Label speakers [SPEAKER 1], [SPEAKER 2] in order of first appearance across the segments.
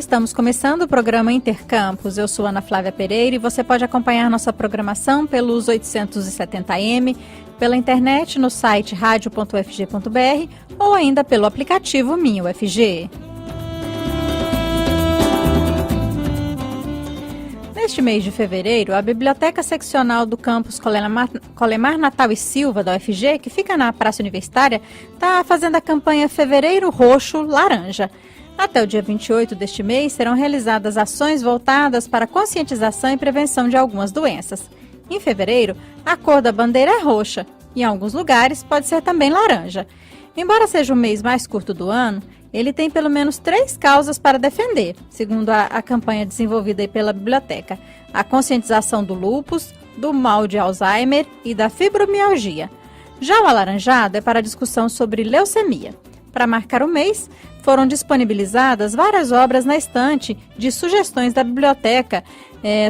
[SPEAKER 1] estamos começando o programa Intercampus. Eu sou Ana Flávia Pereira e você pode acompanhar nossa programação pelos 870M, pela internet no site radio.ufg.br ou ainda pelo aplicativo Minha UFG. Neste mês de fevereiro, a Biblioteca Seccional do Campus Colemar Natal e Silva, da UFG, que fica na Praça Universitária, está fazendo a campanha Fevereiro Roxo Laranja. Até o dia 28 deste mês, serão realizadas ações voltadas para conscientização e prevenção de algumas doenças. Em fevereiro, a cor da bandeira é roxa, e em alguns lugares pode ser também laranja. Embora seja o mês mais curto do ano, ele tem pelo menos 3 causas para defender, segundo a campanha desenvolvida pela biblioteca: a conscientização do lúpus, do mal de Alzheimer e da fibromialgia. Já o alaranjado é para a discussão sobre leucemia. Para marcar o mês, foram disponibilizadas várias obras na estante de sugestões da biblioteca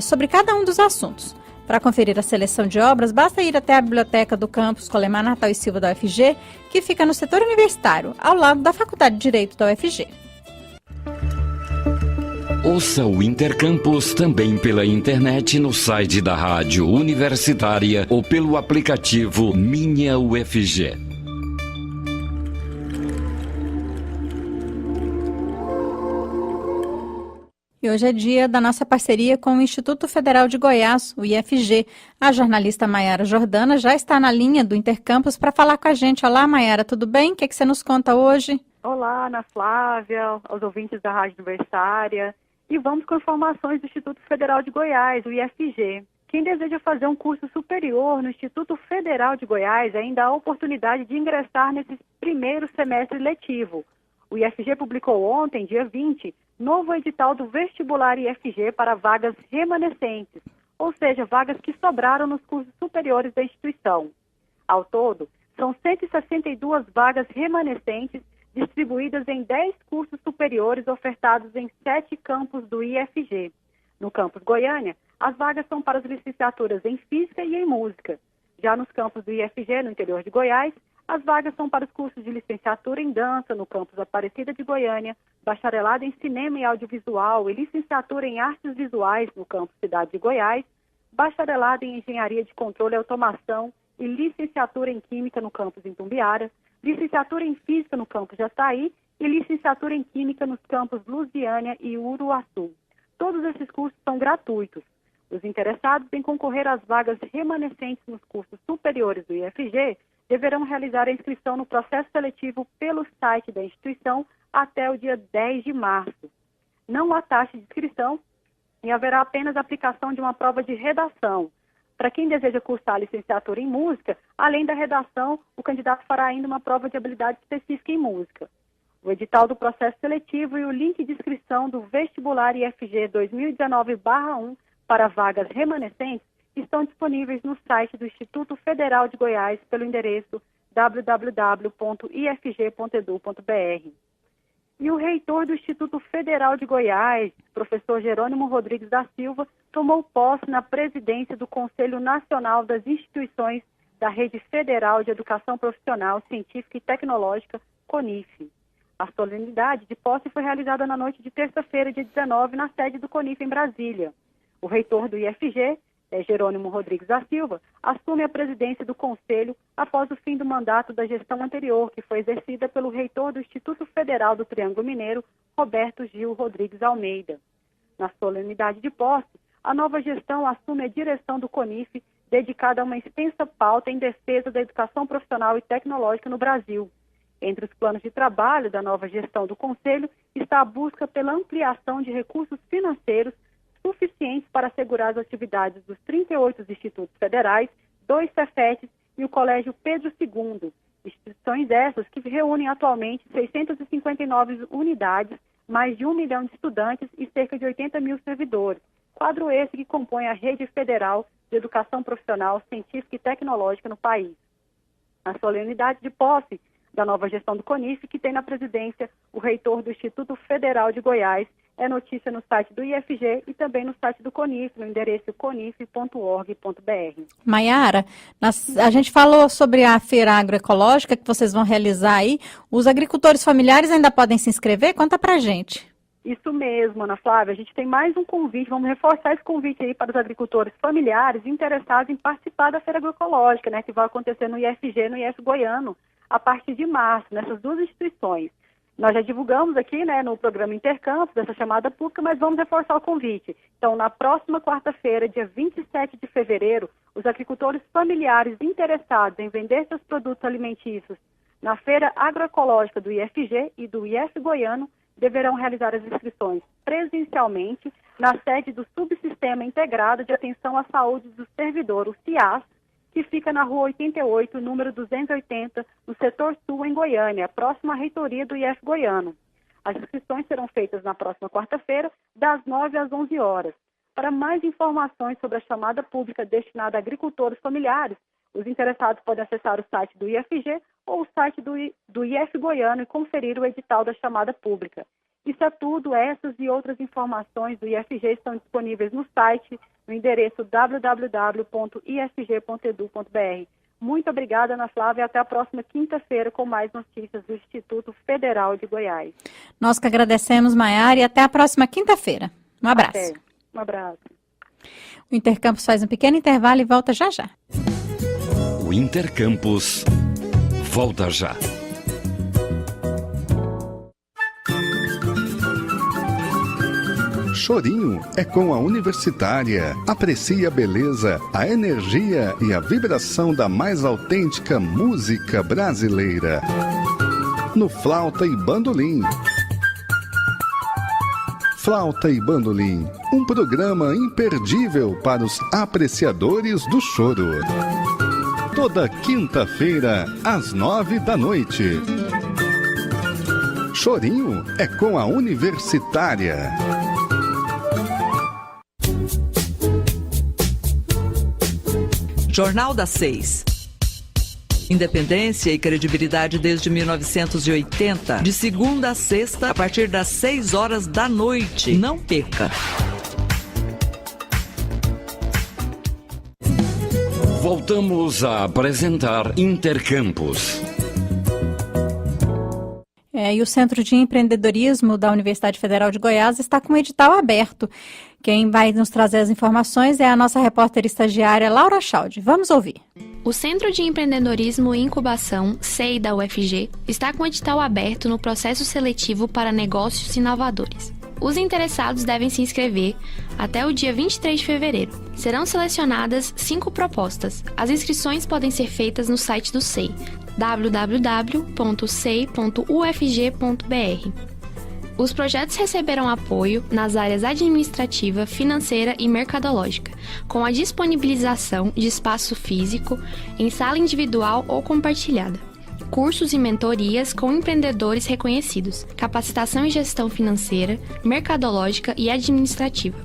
[SPEAKER 1] sobre cada um dos assuntos. Para conferir a seleção de obras, basta ir até a biblioteca do campus Colemar Natal e Silva da UFG, que fica no setor universitário, ao lado da Faculdade de Direito da UFG.
[SPEAKER 2] Ouça o Intercampus também pela internet no site da Rádio Universitária ou pelo aplicativo Minha UFG.
[SPEAKER 1] E hoje é dia da nossa parceria com o Instituto Federal de Goiás, o IFG. A jornalista Maiara Jordana já está na linha do Intercampus para falar com a gente. Olá, Maiara, tudo bem? O que você nos conta hoje?
[SPEAKER 3] Olá, Ana Flávia, aos ouvintes da Rádio Universitária. E vamos com informações do Instituto Federal de Goiás, o IFG. Quem deseja fazer um curso superior no Instituto Federal de Goiás ainda há a oportunidade de ingressar nesse primeiro semestre letivo. O IFG publicou ontem, dia 20, novo edital do vestibular IFG para vagas remanescentes, ou seja, vagas que sobraram nos cursos superiores da instituição. Ao todo, são 162 vagas remanescentes distribuídas em 10 cursos superiores ofertados em 7 campos do IFG. No campus Goiânia, as vagas são para as licenciaturas em Física e em Música. Já nos campos do IFG, no interior de Goiás, as vagas são para os cursos de licenciatura em Dança no campus Aparecida de Goiânia, bacharelado em Cinema e Audiovisual e licenciatura em Artes Visuais no campus Cidade de Goiás, bacharelado em Engenharia de Controle e Automação e licenciatura em Química no campus Itumbiara, licenciatura em Física no campus Jataí e licenciatura em Química nos campos Lusiânia e Uruaçu. Todos esses cursos são gratuitos. Os interessados em concorrer às vagas remanescentes nos cursos superiores do IFG deverão realizar a inscrição no processo seletivo pelo site da instituição até o dia 10 de março. Não há taxa de inscrição e haverá apenas a aplicação de uma prova de redação. Para quem deseja cursar a licenciatura em música, além da redação, o candidato fará ainda uma prova de habilidade específica em música. O edital do processo seletivo e o link de inscrição do vestibular IFG 2019/1 para vagas remanescentes estão disponíveis no site do Instituto Federal de Goiás pelo endereço www.ifg.edu.br. E o reitor do Instituto Federal de Goiás, professor Jerônimo Rodrigues da Silva, tomou posse na presidência do Conselho Nacional das Instituições da Rede Federal de Educação Profissional, Científica e Tecnológica, CONIF. A solenidade de posse foi realizada na noite de terça-feira, dia 19, na sede do CONIF em Brasília. O reitor do IFG, Jerônimo Rodrigues da Silva, assume a presidência do Conselho após o fim do mandato da gestão anterior, que foi exercida pelo reitor do Instituto Federal do Triângulo Mineiro, Roberto Gil Rodrigues Almeida. Na solenidade de posse, a nova gestão assume a direção do CONIF, dedicada a uma extensa pauta em defesa da educação profissional e tecnológica no Brasil. Entre os planos de trabalho da nova gestão do Conselho está a busca pela ampliação de recursos financeiros suficientes para assegurar as atividades dos 38 institutos federais, 2 Cefetes e o Colégio Pedro II, instituições essas que reúnem atualmente 659 unidades, mais de 1 milhão de estudantes e cerca de 80 mil servidores, quadro esse que compõe a Rede Federal de Educação Profissional, Científica e Tecnológica no país. A solenidade de posse da nova gestão do CONIF, que tem na presidência o reitor do Instituto Federal de Goiás, é notícia no site do IFG e também no site do CONIF, no endereço conif.org.br.
[SPEAKER 1] Maiara, a gente falou sobre a feira agroecológica que vocês vão realizar aí. Os agricultores familiares ainda podem se inscrever? Conta pra gente.
[SPEAKER 3] Isso mesmo, Ana Flávia. A gente tem mais um convite, vamos reforçar esse convite aí para os agricultores familiares interessados em participar da Feira Agroecológica, né, que vai acontecer no IFG e no IF Goiano, a partir de março, nessas duas instituições. Nós já divulgamos aqui, né, no programa Intercampos, essa chamada pública, mas vamos reforçar o convite. Então, na próxima quarta-feira, dia 27 de fevereiro, os agricultores familiares interessados em vender seus produtos alimentícios na Feira Agroecológica do IFG e do IF Goiano deverão realizar as inscrições presencialmente na sede do Subsistema Integrado de Atenção à Saúde do Servidor, o CIAS, que fica na Rua 88, número 280, no setor sul, em Goiânia, próxima à reitoria do IF Goiano. As inscrições serão feitas na próxima quarta-feira, das 9 às 11 horas. Para mais informações sobre a chamada pública destinada a agricultores familiares, os interessados podem acessar o site do IFG ou o site do IF Goiano e conferir o edital da chamada pública. Isso é tudo, essas e outras informações do IFG estão disponíveis no site, no endereço www.ifg.edu.br. Muito obrigada, Ana Flávia, e até a próxima quinta-feira com mais notícias do Instituto Federal de Goiás.
[SPEAKER 1] Nós que agradecemos, Maiara, e até a próxima quinta-feira. Um abraço.
[SPEAKER 3] Até. Um abraço.
[SPEAKER 1] O Intercampus faz um pequeno intervalo e volta já já.
[SPEAKER 2] O Intercampus volta já.
[SPEAKER 4] Chorinho é com a Universitária. Aprecie a beleza, a energia e a vibração da mais autêntica música brasileira. No Flauta e Bandolim. Flauta e Bandolim, um programa imperdível para os apreciadores do choro. Toda quinta-feira, às 9 da noite. Chorinho é com a Universitária.
[SPEAKER 5] Jornal das 6. Independência e credibilidade desde 1980, de segunda a sexta, a partir das 6 horas da noite. Não perca!
[SPEAKER 2] Voltamos a apresentar Intercampus.
[SPEAKER 1] E o Centro de Empreendedorismo da Universidade Federal de Goiás está com o edital aberto. Quem vai nos trazer as informações é a nossa repórter estagiária Laura Chaldi. Vamos ouvir.
[SPEAKER 6] O Centro de Empreendedorismo e Incubação, CEI da UFG, está com o edital aberto no processo seletivo para negócios inovadores. Os interessados devem se inscrever até o dia 23 de fevereiro. Serão selecionadas 5 propostas. As inscrições podem ser feitas no site do CEI, www.cei.ufg.br. Os projetos receberão apoio nas áreas administrativa, financeira e mercadológica, com a disponibilização de espaço físico, em sala individual ou compartilhada, cursos e mentorias com empreendedores reconhecidos, capacitação em gestão financeira, mercadológica e administrativa,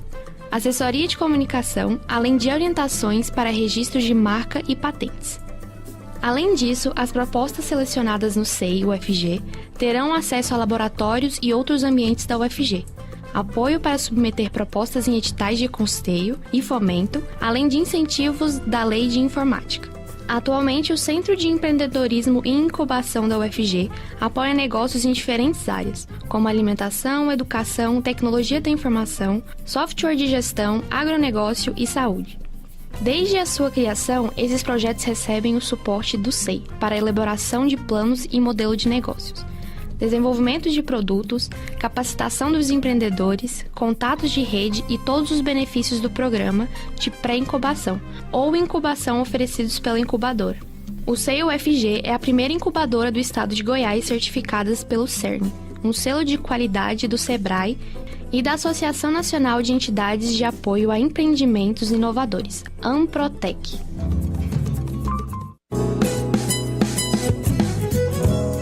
[SPEAKER 6] assessoria de comunicação, além de orientações para registros de marca e patentes. Além disso, as propostas selecionadas no CEI UFG terão acesso a laboratórios e outros ambientes da UFG, apoio para submeter propostas em editais de custeio e fomento, além de incentivos da Lei de Informática. Atualmente, o Centro de Empreendedorismo e Incubação da UFG apoia negócios em diferentes áreas, como alimentação, educação, tecnologia da informação, software de gestão, agronegócio e saúde. Desde a sua criação, esses projetos recebem o suporte do CEI para a elaboração de planos e modelo de negócios, desenvolvimento de produtos, capacitação dos empreendedores, contatos de rede e todos os benefícios do programa de pré-incubação ou incubação oferecidos pela incubadora. O CEI UFG é a primeira incubadora do estado de Goiás certificada pelo CERN, um selo de qualidade do SEBRAE e da Associação Nacional de Entidades de Apoio a Empreendimentos Inovadores, AMPROTEC.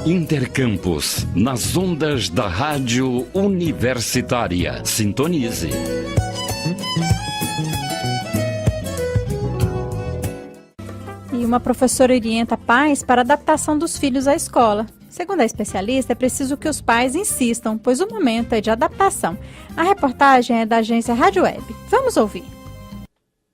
[SPEAKER 2] Intercampus, nas ondas da Rádio Universitária. Sintonize.
[SPEAKER 1] E uma professora orienta pais para a adaptação dos filhos à escola. Segundo a especialista, é preciso que os pais insistam, pois o momento é de adaptação. A reportagem é da agência Rádio Web. Vamos ouvir.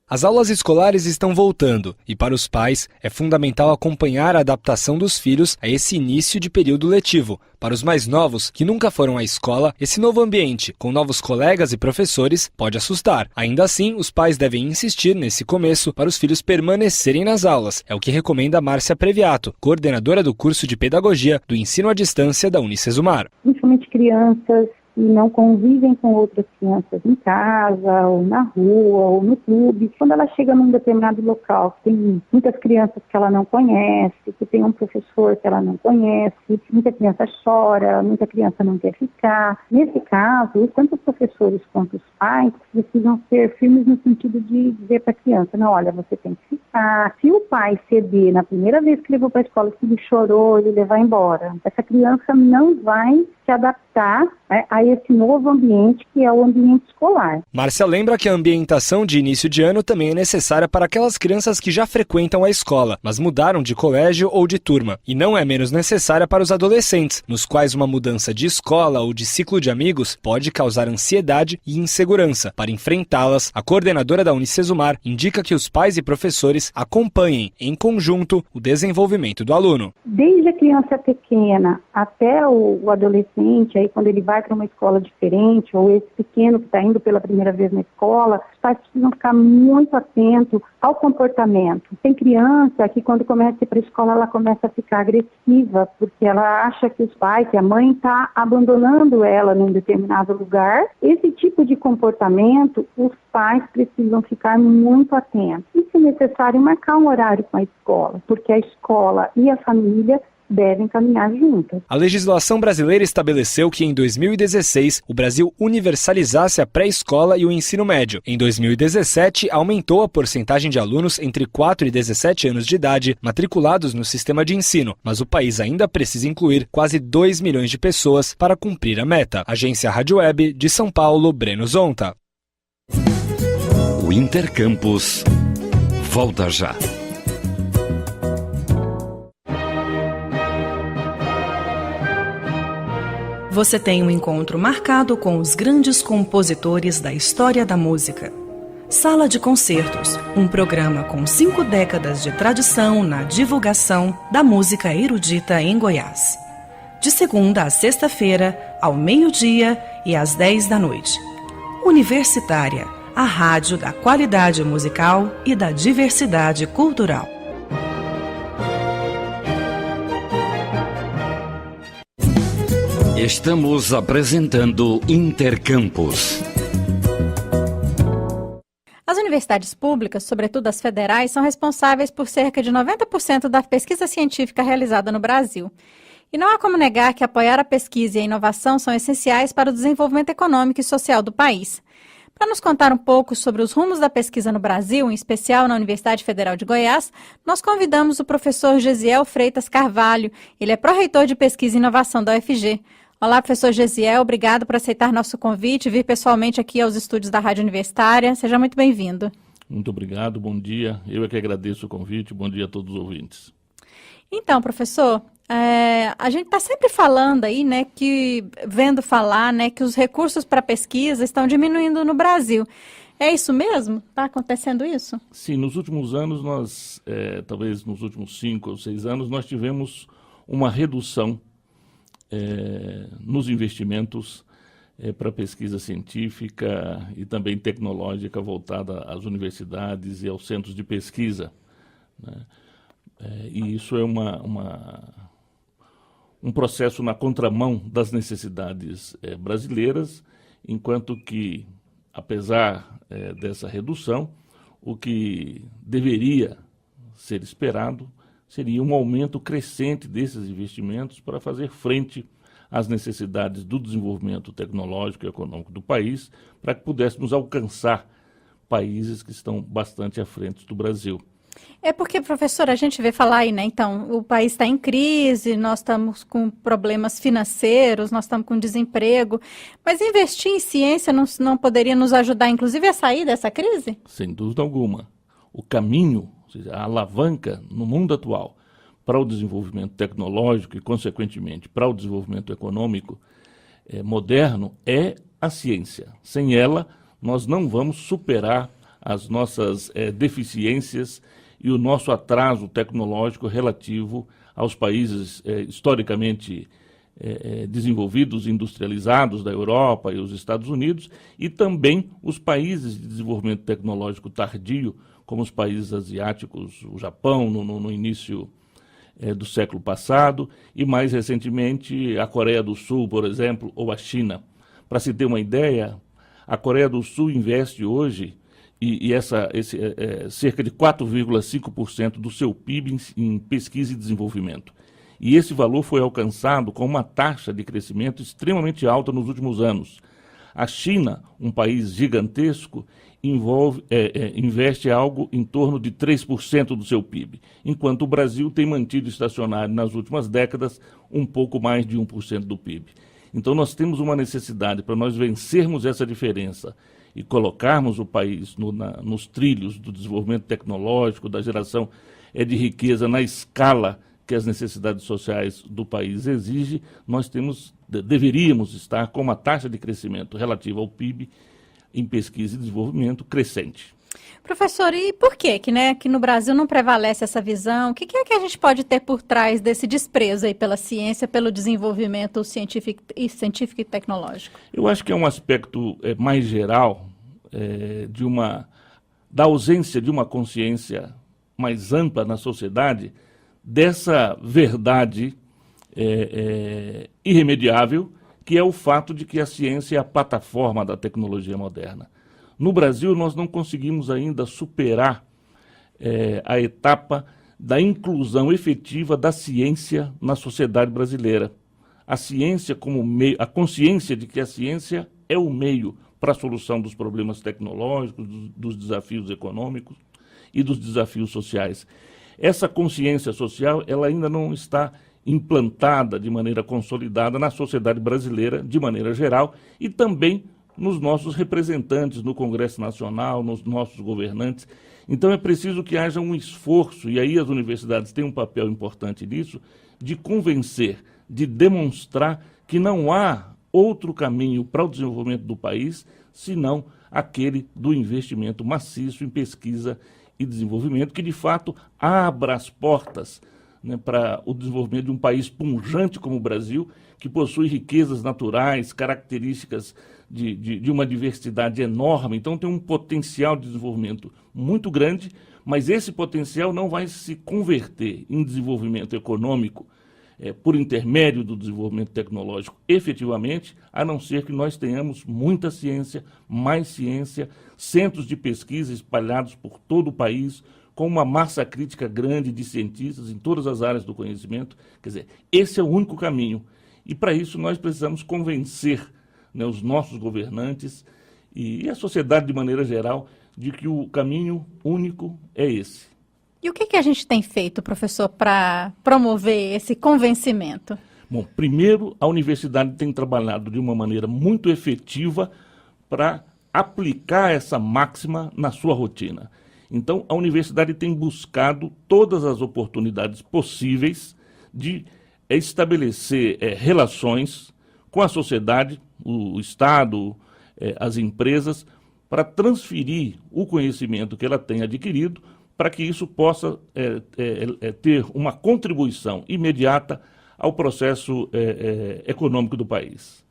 [SPEAKER 7] As aulas escolares estão voltando e, para os pais, é fundamental acompanhar a adaptação dos filhos a esse início de período letivo. Para os mais novos, que nunca foram à escola, esse novo ambiente, com novos colegas e professores, pode assustar. Ainda assim, os pais devem insistir nesse começo para os filhos permanecerem nas aulas. É o que recomenda Márcia Previato, coordenadora do curso de Pedagogia do Ensino à Distância da Unicesumar.
[SPEAKER 8] Principalmente crianças que não convivem com outras crianças em casa, ou na rua, ou no clube. Quando ela chega num determinado local, tem muitas crianças que ela não conhece, que tem um professor que ela não conhece, muita criança chora, muita criança não quer ficar. Nesse caso, tanto os professores quanto os pais precisam ser firmes no sentido de dizer para a criança, não, olha, você tem que ficar. Se o pai ceder na primeira vez que levou para a escola, se ele chorou, ele levar embora. Essa criança não vai se adaptar a esse novo ambiente que é o ambiente escolar.
[SPEAKER 7] Márcia lembra que a ambientação de início de ano também é necessária para aquelas crianças que já frequentam a escola, mas mudaram de colégio ou de turma. E não é menos necessária para os adolescentes, nos quais uma mudança de escola ou de ciclo de amigos pode causar ansiedade e insegurança. Para enfrentá-las, a coordenadora da Unicesumar indica que os pais e professores acompanhem, em conjunto, o desenvolvimento do aluno.
[SPEAKER 8] Desde a criança pequena até o adolescente, aí quando ele vai para uma escola diferente, ou esse pequeno que está indo pela primeira vez na escola, os pais precisam ficar muito atentos ao comportamento. Tem criança que quando começa a ir para a escola, ela começa a ficar agressiva, porque ela acha que os pais, que a mãe está abandonando ela num determinado lugar. Esse tipo de comportamento, os pais precisam ficar muito atentos. E, se necessário, marcar um horário com a escola, porque a escola e a família devem caminhar juntas.
[SPEAKER 7] A legislação brasileira estabeleceu que em 2016 o Brasil universalizasse a pré-escola e o ensino médio. Em 2017, aumentou a porcentagem de alunos entre 4 e 17 anos de idade matriculados no sistema de ensino, mas o país ainda precisa incluir quase 2 milhões de pessoas para cumprir a meta. Agência Rádio Web de São Paulo, Breno Zonta.
[SPEAKER 2] O Intercampus volta já.
[SPEAKER 9] Você tem um encontro marcado com os grandes compositores da história da música. Sala de Concertos, um programa com 5 décadas de tradição na divulgação da música erudita em Goiás. De segunda a sexta-feira, ao meio-dia e às 10 da noite. Universitária, a rádio da qualidade musical e da diversidade cultural.
[SPEAKER 2] Estamos apresentando Intercampus.
[SPEAKER 1] As universidades públicas, sobretudo as federais, são responsáveis por cerca de 90% da pesquisa científica realizada no Brasil. E não há como negar que apoiar a pesquisa e a inovação são essenciais para o desenvolvimento econômico e social do país. Para nos contar um pouco sobre os rumos da pesquisa no Brasil, em especial na Universidade Federal de Goiás, nós convidamos o professor Gesiel Freitas Carvalho. Ele é pró-reitor de Pesquisa e Inovação da UFG. Olá, professor Gesiel, obrigado por aceitar nosso convite e vir pessoalmente aqui aos estúdios da Rádio Universitária. Seja muito bem-vindo.
[SPEAKER 10] Muito obrigado, bom dia. Eu é que agradeço o convite, bom dia a todos os ouvintes.
[SPEAKER 1] Então, professor, a gente está sempre falando aí, né, vendo falar, né, que os recursos para pesquisa estão diminuindo no Brasil. É isso mesmo? Está acontecendo isso?
[SPEAKER 10] Sim, nos últimos anos, talvez nos últimos 5 ou 6 anos, nós tivemos uma redução nos investimentos para pesquisa científica e também tecnológica voltada às universidades e aos centros de pesquisa, né? E isso é um processo na contramão das necessidades brasileiras, enquanto que, apesar dessa redução, o que deveria ser esperado seria um aumento crescente desses investimentos para fazer frente às necessidades do desenvolvimento tecnológico e econômico do país, para que pudéssemos alcançar países que estão bastante à frente do Brasil.
[SPEAKER 1] É porque, professor, a gente vê falar aí, né? Então, o país está em crise, nós estamos com problemas financeiros, nós estamos com desemprego, mas investir em ciência não poderia nos ajudar, inclusive, a sair dessa crise?
[SPEAKER 10] Sem dúvida alguma. O caminho, ou seja, a alavanca no mundo atual para o desenvolvimento tecnológico e, consequentemente, para o desenvolvimento econômico moderno é a ciência. Sem ela, nós não vamos superar as nossas deficiências e o nosso atraso tecnológico relativo aos países historicamente desenvolvidos, industrializados da Europa e os Estados Unidos, e também os países de desenvolvimento tecnológico tardio, como os países asiáticos, o Japão no início do século passado, e mais recentemente a Coreia do Sul, por exemplo, ou a China. Para se ter uma ideia, a Coreia do Sul investe hoje cerca de 4,5% do seu PIB em pesquisa e desenvolvimento. E esse valor foi alcançado com uma taxa de crescimento extremamente alta nos últimos anos. A China, um país gigantesco, investe algo em torno de 3% do seu PIB, enquanto o Brasil tem mantido estacionário nas últimas décadas um pouco mais de 1% do PIB. Então nós temos uma necessidade para nós vencermos essa diferença e colocarmos o país nos trilhos do desenvolvimento tecnológico, da geração de riqueza na escala que as necessidades sociais do país exigem, nós deveríamos estar com uma taxa de crescimento relativa ao PIB em pesquisa e desenvolvimento crescente.
[SPEAKER 1] Professor, e por que no Brasil não prevalece essa visão? O que é que a gente pode ter por trás desse desprezo aí pela ciência, pelo desenvolvimento científico e tecnológico?
[SPEAKER 10] Eu acho que é um aspecto mais geral da ausência de uma consciência mais ampla na sociedade dessa verdade irremediável, que é o fato de que a ciência é a plataforma da tecnologia moderna. No Brasil, nós não conseguimos ainda superar a etapa da inclusão efetiva da ciência na sociedade brasileira. A ciência como meio, a consciência de que a ciência é o meio para a solução dos problemas tecnológicos, dos desafios econômicos e dos desafios sociais. Essa consciência social, ela ainda não está implantada de maneira consolidada na sociedade brasileira, de maneira geral, e também nos nossos representantes no Congresso Nacional, nos nossos governantes. Então é preciso que haja um esforço, e aí as universidades têm um papel importante nisso, de convencer, de demonstrar que não há outro caminho para o desenvolvimento do país, senão aquele do investimento maciço em pesquisa e desenvolvimento, que de fato abra as portas para o desenvolvimento de um país pujante como o Brasil, que possui riquezas naturais, características de uma diversidade enorme. Então tem um potencial de desenvolvimento muito grande, mas esse potencial não vai se converter em desenvolvimento econômico por intermédio do desenvolvimento tecnológico efetivamente, a não ser que nós tenhamos muita ciência, mais ciência, centros de pesquisa espalhados por todo o país, com uma massa crítica grande de cientistas em todas as áreas do conhecimento. Quer dizer, esse é o único caminho. E para isso nós precisamos convencer os nossos governantes e a sociedade de maneira geral de que o caminho único é esse.
[SPEAKER 1] E o que a gente tem feito, professor, para promover esse convencimento?
[SPEAKER 10] Bom, primeiro, a universidade tem trabalhado de uma maneira muito efetiva para aplicar essa máxima na sua rotina. Então, a universidade tem buscado todas as oportunidades possíveis de estabelecer relações com a sociedade, o Estado, as empresas, para transferir o conhecimento que ela tem adquirido, para que isso possa ter uma contribuição imediata ao processo econômico do país.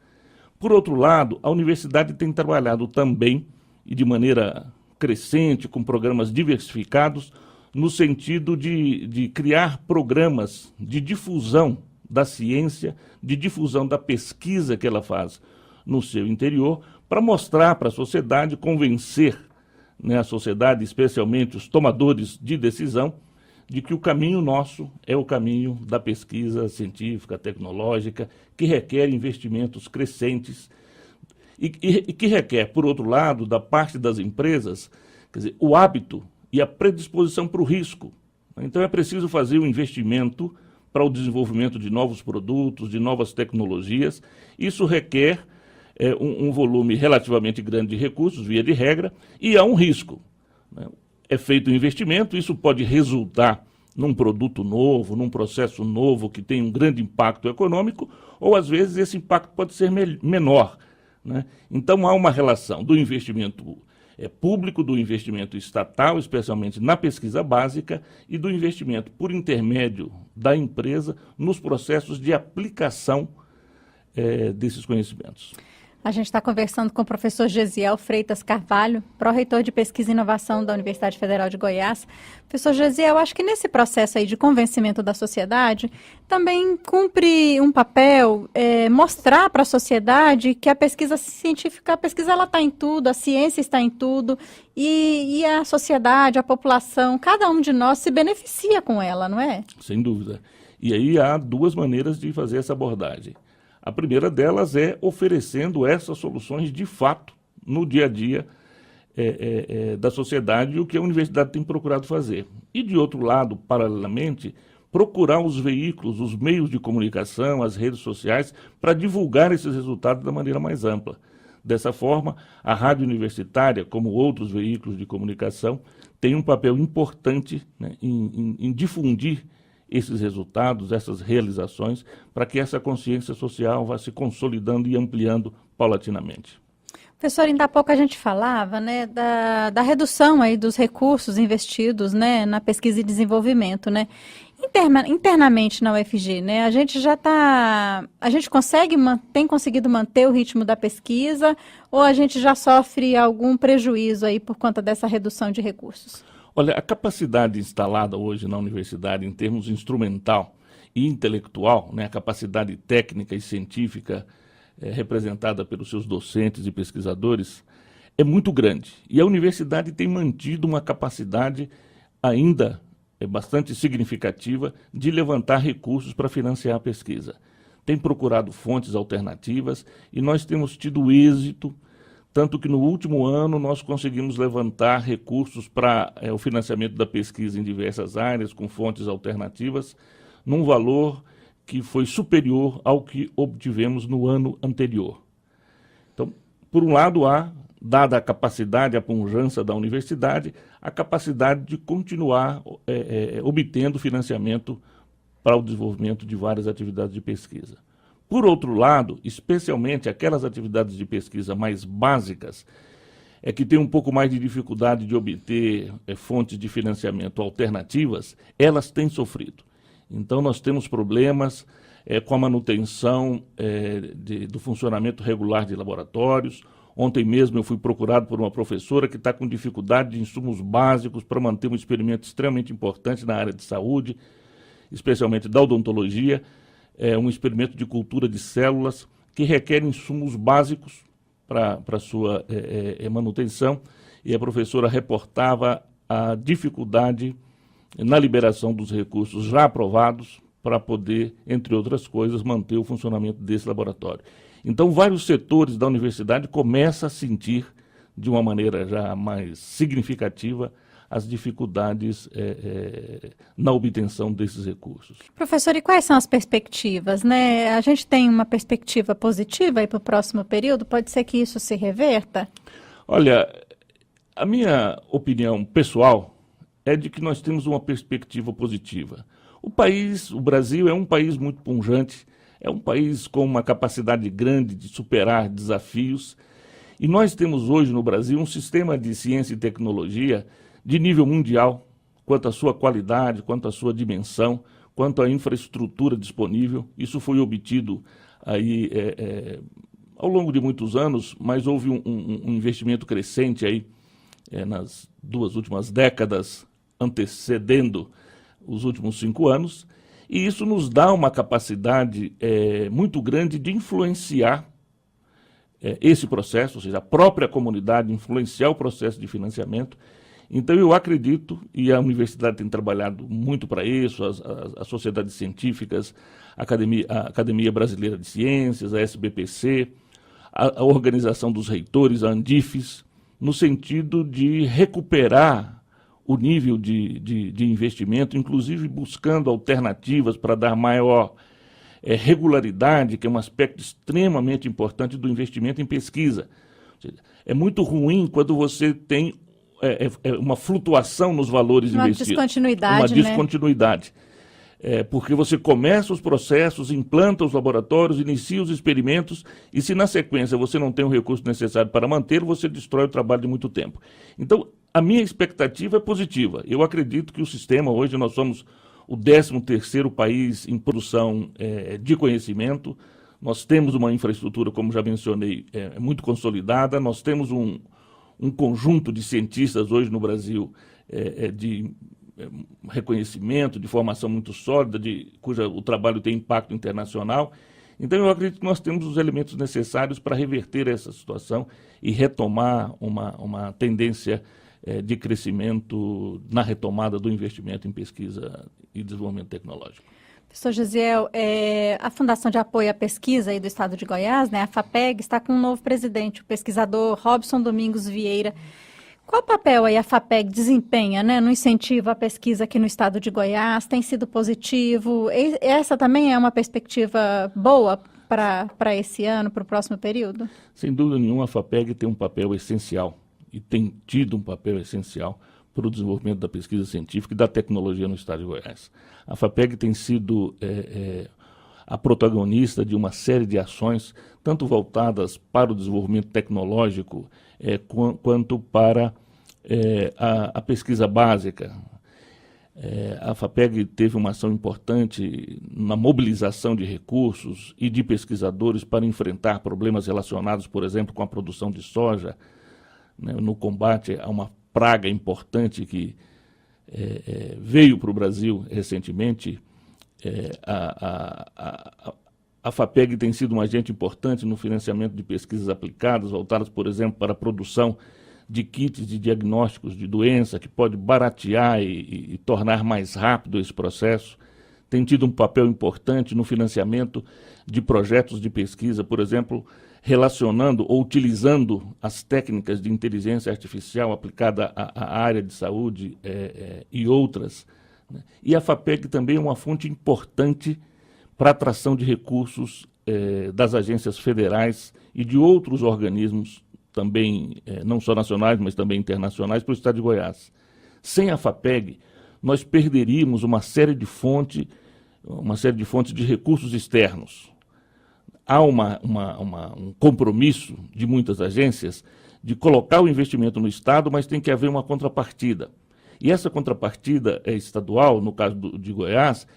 [SPEAKER 10] Por outro lado, a universidade tem trabalhado também, e de maneira crescente, com programas diversificados, no sentido de criar programas de difusão da ciência, de difusão da pesquisa que ela faz no seu interior, para mostrar para a sociedade, convencer a sociedade, especialmente os tomadores de decisão, de que o caminho nosso é o caminho da pesquisa científica, tecnológica, que requer investimentos crescentes e que requer, por outro lado, da parte das empresas, quer dizer, o hábito e a predisposição para o risco. Então é preciso fazer um investimento para o desenvolvimento de novos produtos, de novas tecnologias. Isso requer um volume relativamente grande de recursos, via de regra, e há um risco. É feito um investimento, isso pode resultar num produto novo, num processo novo que tem um grande impacto econômico, ou às vezes esse impacto pode ser menor. Então há uma relação do investimento público, do investimento estatal, especialmente na pesquisa básica, e do investimento por intermédio da empresa nos processos de aplicação desses conhecimentos.
[SPEAKER 1] A gente está conversando com o professor Gesiel Freitas Carvalho, pró-reitor de Pesquisa e Inovação da Universidade Federal de Goiás. Professor Gesiel, acho que nesse processo aí de convencimento da sociedade, também cumpre um papel mostrar para a sociedade que a pesquisa científica, a pesquisa ela está em tudo, a ciência está em tudo, e a sociedade, a população, cada um de nós se beneficia com ela, não é?
[SPEAKER 10] Sem dúvida. E aí há duas maneiras de fazer essa abordagem. A primeira delas é oferecendo essas soluções de fato no dia a dia da sociedade, o que a universidade tem procurado fazer. E de outro lado, paralelamente, procurar os veículos, os meios de comunicação, as redes sociais, para divulgar esses resultados da maneira mais ampla. Dessa forma, a rádio universitária, como outros veículos de comunicação, tem um papel importante, né, em difundir esses resultados, essas realizações, para que essa consciência social vá se consolidando e ampliando paulatinamente.
[SPEAKER 1] Professor, ainda há pouco a gente falava, né, da redução aí dos recursos investidos, né, na pesquisa e desenvolvimento, né? Internamente na UFG, né, a gente tem conseguido manter o ritmo da pesquisa, ou a gente já sofre algum prejuízo aí por conta dessa redução de recursos?
[SPEAKER 10] Olha, a capacidade instalada hoje na universidade em termos instrumental e intelectual, né, a capacidade técnica e científica representada pelos seus docentes e pesquisadores é muito grande. E a universidade tem mantido uma capacidade ainda bastante significativa de levantar recursos para financiar a pesquisa. Tem procurado fontes alternativas e nós temos tido êxito, tanto que no último ano nós conseguimos levantar recursos para o financiamento da pesquisa em diversas áreas, com fontes alternativas, num valor que foi superior ao que obtivemos no ano anterior. Então, por um lado, há, dada a capacidade, a pujança da universidade, a capacidade de continuar obtendo financiamento para o desenvolvimento de várias atividades de pesquisa. Por outro lado, especialmente aquelas atividades de pesquisa mais básicas, que têm um pouco mais de dificuldade de obter fontes de financiamento alternativas, elas têm sofrido. Então, nós temos problemas com a manutenção do funcionamento regular de laboratórios. Ontem mesmo eu fui procurado por uma professora que está com dificuldade de insumos básicos para manter um experimento extremamente importante na área de saúde, especialmente da odontologia, um experimento de cultura de células que requer insumos básicos para sua manutenção, e a professora reportava a dificuldade na liberação dos recursos já aprovados para poder, entre outras coisas, manter o funcionamento desse laboratório. Então, vários setores da universidade começam a sentir, de uma maneira já mais significativa, as dificuldades na obtenção desses recursos.
[SPEAKER 1] Professor, e quais são as perspectivas, né? A gente tem uma perspectiva positiva aí para o próximo período? Pode ser que isso se reverta?
[SPEAKER 10] Olha, a minha opinião pessoal é de que nós temos uma perspectiva positiva. O Brasil é um país muito pujante, é um país com uma capacidade grande de superar desafios, e nós temos hoje no Brasil um sistema de ciência e tecnologia de nível mundial, quanto à sua qualidade, quanto à sua dimensão, quanto à infraestrutura disponível. Isso foi obtido aí, ao longo de muitos anos, mas houve um investimento crescente aí, nas duas últimas décadas, antecedendo os últimos 5 anos, e isso nos dá uma capacidade muito grande de influenciar esse processo, ou seja, a própria comunidade influenciar o processo de financiamento. Então, eu acredito, e a universidade tem trabalhado muito para isso, as sociedades científicas, a Academia Brasileira de Ciências, a SBPC, a Organização dos Reitores, a Andifes, no sentido de recuperar o nível de investimento, inclusive buscando alternativas para dar maior regularidade, que é um aspecto extremamente importante do investimento em pesquisa. É muito ruim quando você tem uma flutuação nos valores investidos.
[SPEAKER 1] Descontinuidade,
[SPEAKER 10] uma descontinuidade. porque você começa os processos, implanta os laboratórios, inicia os experimentos, e se na sequência você não tem o recurso necessário para mantê-lo, você destrói o trabalho de muito tempo. Então, a minha expectativa é positiva. Eu acredito que o sistema, hoje nós somos o 13º país em produção de conhecimento, nós temos uma infraestrutura, como já mencionei, muito consolidada, nós temos um conjunto de cientistas hoje no Brasil de reconhecimento, de formação muito sólida, cujo o trabalho tem impacto internacional. Então, eu acredito que nós temos os elementos necessários para reverter essa situação e retomar uma tendência de crescimento na retomada do investimento em pesquisa e desenvolvimento tecnológico.
[SPEAKER 1] Professor Gesiel, a Fundação de Apoio à Pesquisa aí do Estado de Goiás, né, a FAPEG, está com um novo presidente, o pesquisador Robson Domingos Vieira. Qual papel aí a FAPEG desempenha, né, no incentivo à pesquisa aqui no Estado de Goiás? Tem sido positivo? Essa também é uma perspectiva boa para esse ano, para o próximo período?
[SPEAKER 10] Sem dúvida nenhuma, a FAPEG tem um papel essencial e tem tido um papel essencial para o desenvolvimento da pesquisa científica e da tecnologia no Estado de Goiás. A FAPEG tem sido a protagonista de uma série de ações, tanto voltadas para o desenvolvimento tecnológico, quanto para a pesquisa básica. A FAPEG teve uma ação importante na mobilização de recursos e de pesquisadores para enfrentar problemas relacionados, por exemplo, com a produção de soja, né, no combate a uma praga importante que veio para o Brasil recentemente. A FAPEG tem sido um agente importante no financiamento de pesquisas aplicadas, voltadas, por exemplo, para a produção de kits de diagnósticos de doença, que pode baratear e tornar mais rápido esse processo. Tem tido um papel importante no financiamento de projetos de pesquisa, por exemplo, relacionando ou utilizando as técnicas de inteligência artificial aplicada à área de saúde e outras, né? E a FAPEG também é uma fonte importante para a atração de recursos das agências federais e de outros organismos, também não só nacionais, mas também internacionais, para o Estado de Goiás. Sem a FAPEG, nós perderíamos uma série de fontes de recursos externos. Há um compromisso de muitas agências de colocar o investimento no Estado, mas tem que haver uma contrapartida. E essa contrapartida estadual, no caso de Goiás,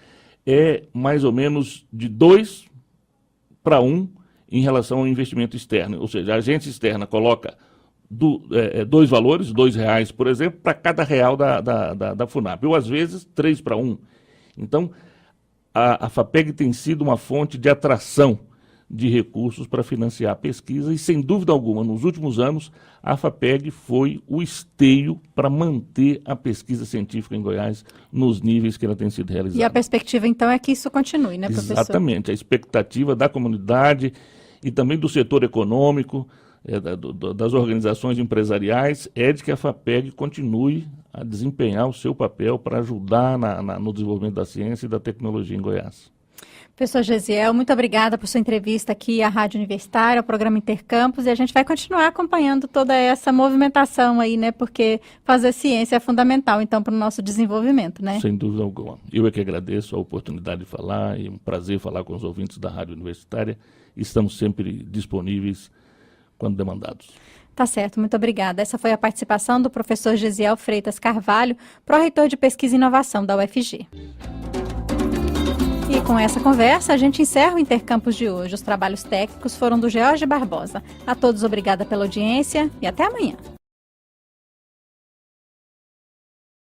[SPEAKER 10] é mais ou menos de 2 para 1 em relação ao investimento externo. Ou seja, a agência externa coloca 2 valores, R$2, por exemplo, para cada real da FUNAP, ou às vezes 3 para 1. Então, a FAPEG tem sido uma fonte de atração de recursos para financiar a pesquisa e, sem dúvida alguma, nos últimos anos, a FAPEG foi o esteio para manter a pesquisa científica em Goiás nos níveis que ela tem sido realizada.
[SPEAKER 1] E a perspectiva, então, é que isso continue, né, professor?
[SPEAKER 10] Exatamente. A expectativa da comunidade e também do setor econômico, das organizações empresariais, é de que a FAPEG continue a desempenhar o seu papel para ajudar no desenvolvimento da ciência e da tecnologia em Goiás.
[SPEAKER 1] Professor Gesiel, muito obrigada por sua entrevista aqui à Rádio Universitária, ao programa Intercampus, e a gente vai continuar acompanhando toda essa movimentação aí, né, porque fazer ciência é fundamental, então, para o nosso desenvolvimento, né?
[SPEAKER 10] Sem dúvida alguma. Eu é que agradeço a oportunidade de falar, e um prazer falar com os ouvintes da Rádio Universitária. Estamos sempre disponíveis quando demandados.
[SPEAKER 1] Tá certo, muito obrigada. Essa foi a participação do professor Gesiel Freitas Carvalho, pró-reitor de Pesquisa e Inovação da UFG. E com essa conversa, a gente encerra o Intercampus de hoje. Os trabalhos técnicos foram do George Barbosa. A todos, obrigada pela audiência e até amanhã.